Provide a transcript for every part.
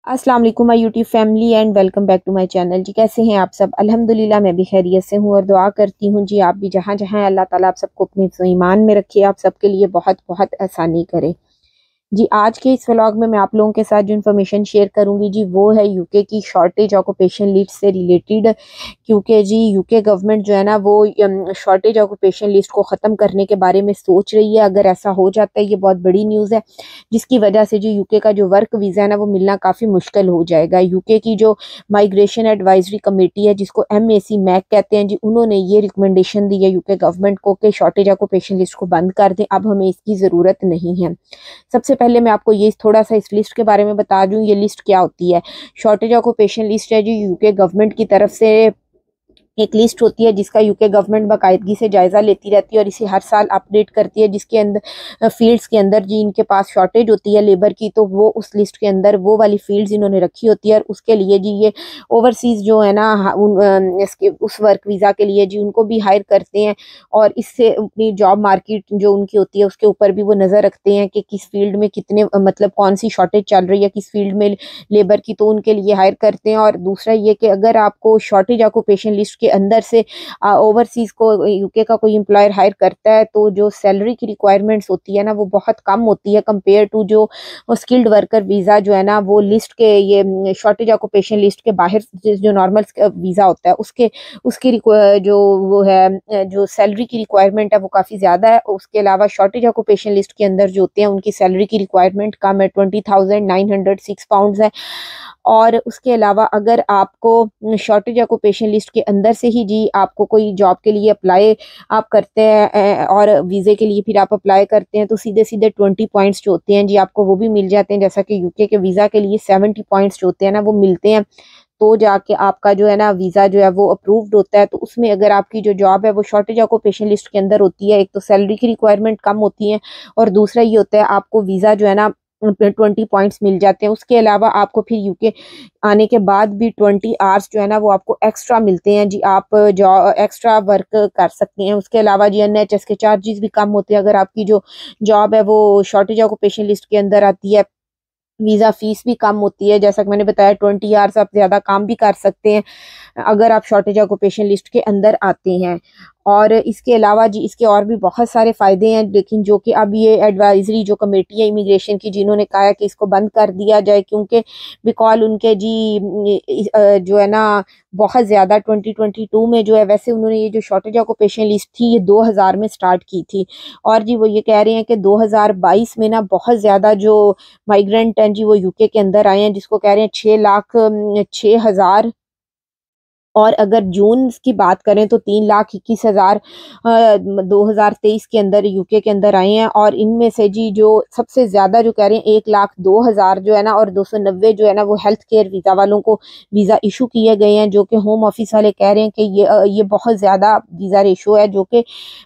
अस्सलाम वालेकुम my YouTube family and welcome back to my channel. जी कैसे हैं आप सब? अल्हम्दुलिल्लाह मैं भी खैरियत से हूँ और दुआ करती हूँ जी आप भी जहाँ जहाँ हैं अल्लाह ताला आप सबको अपने ईमान में रखे, आप सबके लिए बहुत बहुत आसानी करे। जी आज के इस व्लॉग में मैं आप लोगों के साथ जो इन्फॉर्मेशन शेयर करूंगी जी वो है यूके की शॉर्टेज ऑक्यूपेशन लिस्ट से रिलेटेड। क्योंकि जी यूके गवर्नमेंट जो है ना वो शॉर्टेज ऑक्यूपेशन लिस्ट को ख़त्म करने के बारे में सोच रही है। अगर ऐसा हो जाता है ये बहुत बड़ी न्यूज़ है, जिसकी वजह से जी यूके का जो वर्क वीज़ा है ना वो मिलना काफ़ी मुश्किल हो जाएगा। यूके की जो माइग्रेशन एडवाइजरी कमेटी है जिसको MAC मैक कहते हैं जी, उन्होंने ये रिकमेंडेशन दी है यूके गवर्नमेंट को कि शॉर्टेज ऑक्यूपेशन लिस्ट को बंद कर दें, अब हमें इसकी ज़रूरत नहीं है। सबसे पहले मैं आपको ये थोड़ा सा इस लिस्ट के बारे में बता दूं, ये लिस्ट क्या होती है। शॉर्टेज ऑक्यूपेशन लिस्ट है जो यूके गवर्नमेंट की तरफ से एक लिस्ट होती है जिसका यूके गवर्नमेंट बाकायदगी से जायज़ा लेती रहती है और इसे हर साल अपडेट करती है, जिसके अंदर फील्ड्स के अंदर जी इनके पास शॉर्टेज होती है लेबर की, तो वो उस लिस्ट के अंदर वो वाली फील्ड्स इन्होंने रखी होती है। और उसके लिए जी ये ओवरसीज़ जो है ना इसके उस वर्क वीज़ा के लिए जी उनको भी हायर करते हैं और इससे अपनी जॉब मार्केट जो उनकी होती है उसके ऊपर भी वो नज़र रखते हैं कि किस फील्ड में कितने मतलब कौन सी शॉर्टेज चल रही है किस फील्ड में लेबर की, तो उनके लिए हायर करते हैं। और दूसरा ये कि अगर आपको शॉर्टेज ऑक्यूपेशन लिस्ट के अंदर से ओवरसीज को यूके का कोई एम्प्लॉयर हायर करता है तो जो सैलरी की रिक्वायरमेंट्स होती है ना वो बहुत कम होती है कंपेयर टू जो स्किल्ड वर्कर वीज़ा जो है ना वो लिस्ट के ये शॉर्टेज ऑक्यूपेशन लिस्ट के बाहर जो नॉर्मल वीज़ा होता है उसके उसकी जो वो है जो सैलरी की रिक्वायरमेंट है वो काफ़ी ज़्यादा है। उसके अलावा शॉर्टेज ऑक्यूपेशन लिस्ट के अंदर जो होते हैं उनकी सैलरी की रिक्वायरमेंट कम है, 20,906 पाउंड्स है। और उसके अलावा अगर आपको शॉर्टेज ऑक्यूपेशन लिस्ट के अंदर से ही जी आपको कोई जॉब के लिए अप्लाई आप करते हैं और वीज़े के लिए फिर आप अप्लाई करते हैं तो सीधे सीधे 20 पॉइंट्स जो होते हैं जी आपको वो भी मिल जाते हैं। जैसा कि यूके के वीज़ा के लिए 70 पॉइंट्स जो होते हैं ना वो मिलते हैं, तो जाके आपका जो है ना वीज़ा जो है वो अप्रूव्ड होता है। तो उसमें अगर आपकी जो जॉब है वो शॉर्टेज ऑक्यूपेशन लिस्ट के अंदर होती है, एक तो सैलरी की रिक्वायरमेंट कम होती है और दूसरा ये होता है आपको वीज़ा जो है ना 20 पॉइंट्स मिल जाते हैं। उसके अलावा आपको फिर यूके आने के बाद भी 20 आवर्स जो है ना वो आपको एक्स्ट्रा मिलते हैं जी, आप एक्स्ट्रा वर्क कर सकते हैं। उसके अलावा जी NHS के चार्जेस भी कम होते हैं अगर आपकी जो जॉब है वो शॉर्टेज ऑक्यूपेशन लिस्ट के अंदर आती है। वीज़ा फीस भी कम होती है, जैसा कि मैंने बताया 20 आवर्स आप ज़्यादा काम भी कर सकते हैं अगर आप शॉर्टेज ऑक्यूपेशन लिस्ट के अंदर आते हैं। और इसके अलावा जी इसके और भी बहुत सारे फ़ायदे हैं, लेकिन जो कि अब ये एडवाइजरी जो कमेटी है इमिग्रेशन की जिन्होंने कहा है कि इसको बंद कर दिया जाए, क्योंकि बिकॉज उनके जी जो है ना बहुत ज़्यादा 2022 में जो है, वैसे उन्होंने ये जो शॉर्टेज ऑक्यूपेशन लिस्ट थी ये 2000 में स्टार्ट की थी और जी वो ये कह रहे हैं कि 2022 में ना बहुत ज़्यादा जो माइग्रेंट हैं जी वो यूके के अंदर आए हैं, जिसको कह रहे हैं 6,06,000। और अगर जून की बात करें तो 3,21,000 2023 के अंदर यूके के अंदर आए हैं। और इनमें से जी जो सबसे ज़्यादा जो कह रहे हैं 1,02,000 जो है ना और 290 जो है ना वो हेल्थ केयर वीज़ा वालों को वीज़ा इशू किए गए हैं, जो कि होम ऑफिस वाले कह रहे हैं कि ये बहुत ज़्यादा वीज़ा रेशो है, जो कि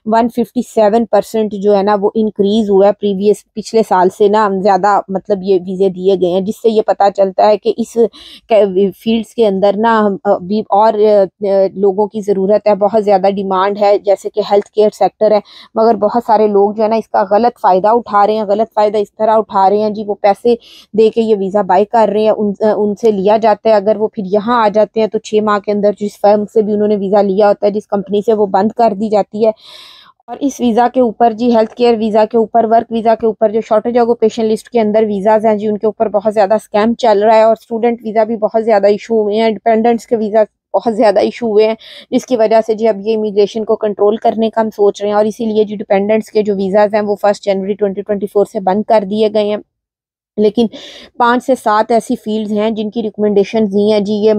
157% जो है ना वो इंक्रीज़ हुआ है प्रीवियस पिछले साल से ना ज़्यादा मतलब ये वीज़े दिए गए हैं, जिससे ये पता चलता है कि इस फील्ड्स के अंदर ना अभी और लोगों की ज़रूरत है, बहुत ज़्यादा डिमांड है जैसे कि हेल्थ केयर सेक्टर है। मगर बहुत सारे लोग जो है ना इसका गलत फ़ायदा उठा रहे हैं, गलत फ़ायदा इस तरह उठा रहे हैं जी वो पैसे दे के ये वीज़ा बाय कर रहे हैं, उनसे लिया जाता है। अगर वो फिर यहाँ आ जाते हैं तो 6 माह के अंदर जिस फर्म से भी उन्होंने वीज़ा लिया होता है, जिस कंपनी से, वो बंद कर दी जाती है। और इस वीज़ा के ऊपर जी हेल्थ केयर वीज़ा के ऊपर, वर्क वीज़ा के ऊपर जो शॉर्टेज ऑक्यूपेशन लिस्ट के अंदर वीज़ाज़ हैं जी उनके ऊपर बहुत ज़्यादा स्कैम चल रहा है और स्टूडेंट वीज़ा भी बहुत ज़्यादा इशू हुए हैं, डिपेंडेंट्स के वीज़ा बहुत ज़्यादा इशू हुए हैं, जिसकी वजह से जी अब ये इमिग्रेशन को कंट्रोल करने का हम सोच रहे हैं और इसीलिए जो डिपेंडेंट्स के जो वीज़ाज़ हैं वो 1 जनवरी 2024 से बंद कर दिए गए हैं। लेकिन 5 से 7 ऐसी फील्ड्स हैं जिनकी रिकमेंडेशन दी हैं जी ये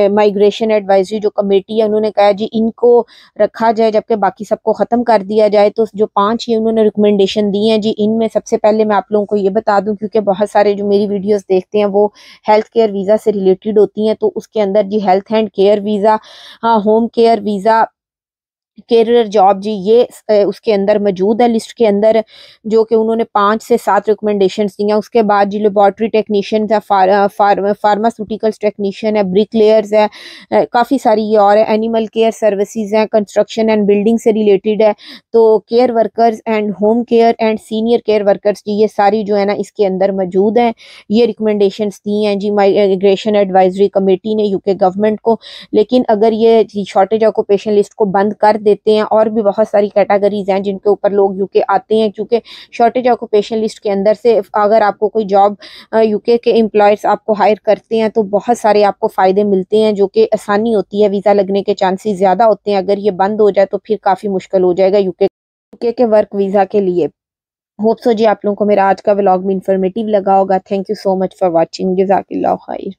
माइग्रेशन एडवाइजरी जो कमेटी है उन्होंने कहा जी इनको रखा जाए जबकि बाकी सबको ख़त्म कर दिया जाए। तो जो 5 ये उन्होंने रिकमेंडेशन दी हैं जी, इनमें सबसे पहले मैं आप लोगों को ये बता दूं, क्योंकि बहुत सारे जो मेरी वीडियोस देखते हैं वो हेल्थ केयर वीज़ा से रिलेटेड होती हैं, तो उसके अंदर जी हेल्थ एंड केयर वीज़ा, हाँ home care visa career job जी, ये उसके अंदर मौजूद है लिस्ट के अंदर, जो कि उन्होंने 5 से 7 रिकमेंडेशंस दी हैं। उसके बाद जी लेबॉर्ट्री टेक्नीशियंस है, फार्मास्यूटिकल्स टेक्नीशियन है, ब्रिकलेयर्स है, काफ़ी सारी ये और है, एनिमल केयर सर्विसेज हैं, कंस्ट्रक्शन एंड बिल्डिंग से रिलेटेड है। तो care workers and home care and senior care workers जी, ये सारी जो है ना इसके अंदर मौजूद हैं। ये रिकमेंडेशंस दी हैं जी माइग्रेशन एडवाइजरी कमेटी ने यूके गवर्नमेंट को। लेकिन अगर ये शॉर्टेज ऑक्यूपेशन लिस्ट को बंद कर देते हैं, और भी बहुत सारी कैटेगरीज हैं जिनके ऊपर लोग यूके आते हैं, क्योंकि शॉर्टेज ऑक्यूपेशन लिस्ट के अंदर से अगर आपको कोई जॉब यूके के एम्प्लॉयर्स आपको हायर करते हैं तो बहुत सारे आपको फ़ायदे मिलते हैं, जो कि आसानी होती है, वीज़ा लगने के चांसेस ज़्यादा होते हैं। अगर ये बंद हो जाए तो फिर काफ़ी मुश्किल हो जाएगा यूके के वर्क वीज़ा के लिए। होप सो जी आप लोगों को मेरा आज का व्लॉग भी इंफॉर्मेटिव लगा होगा। Thank you so much for watching. जज़ाकिल्लाह खैर।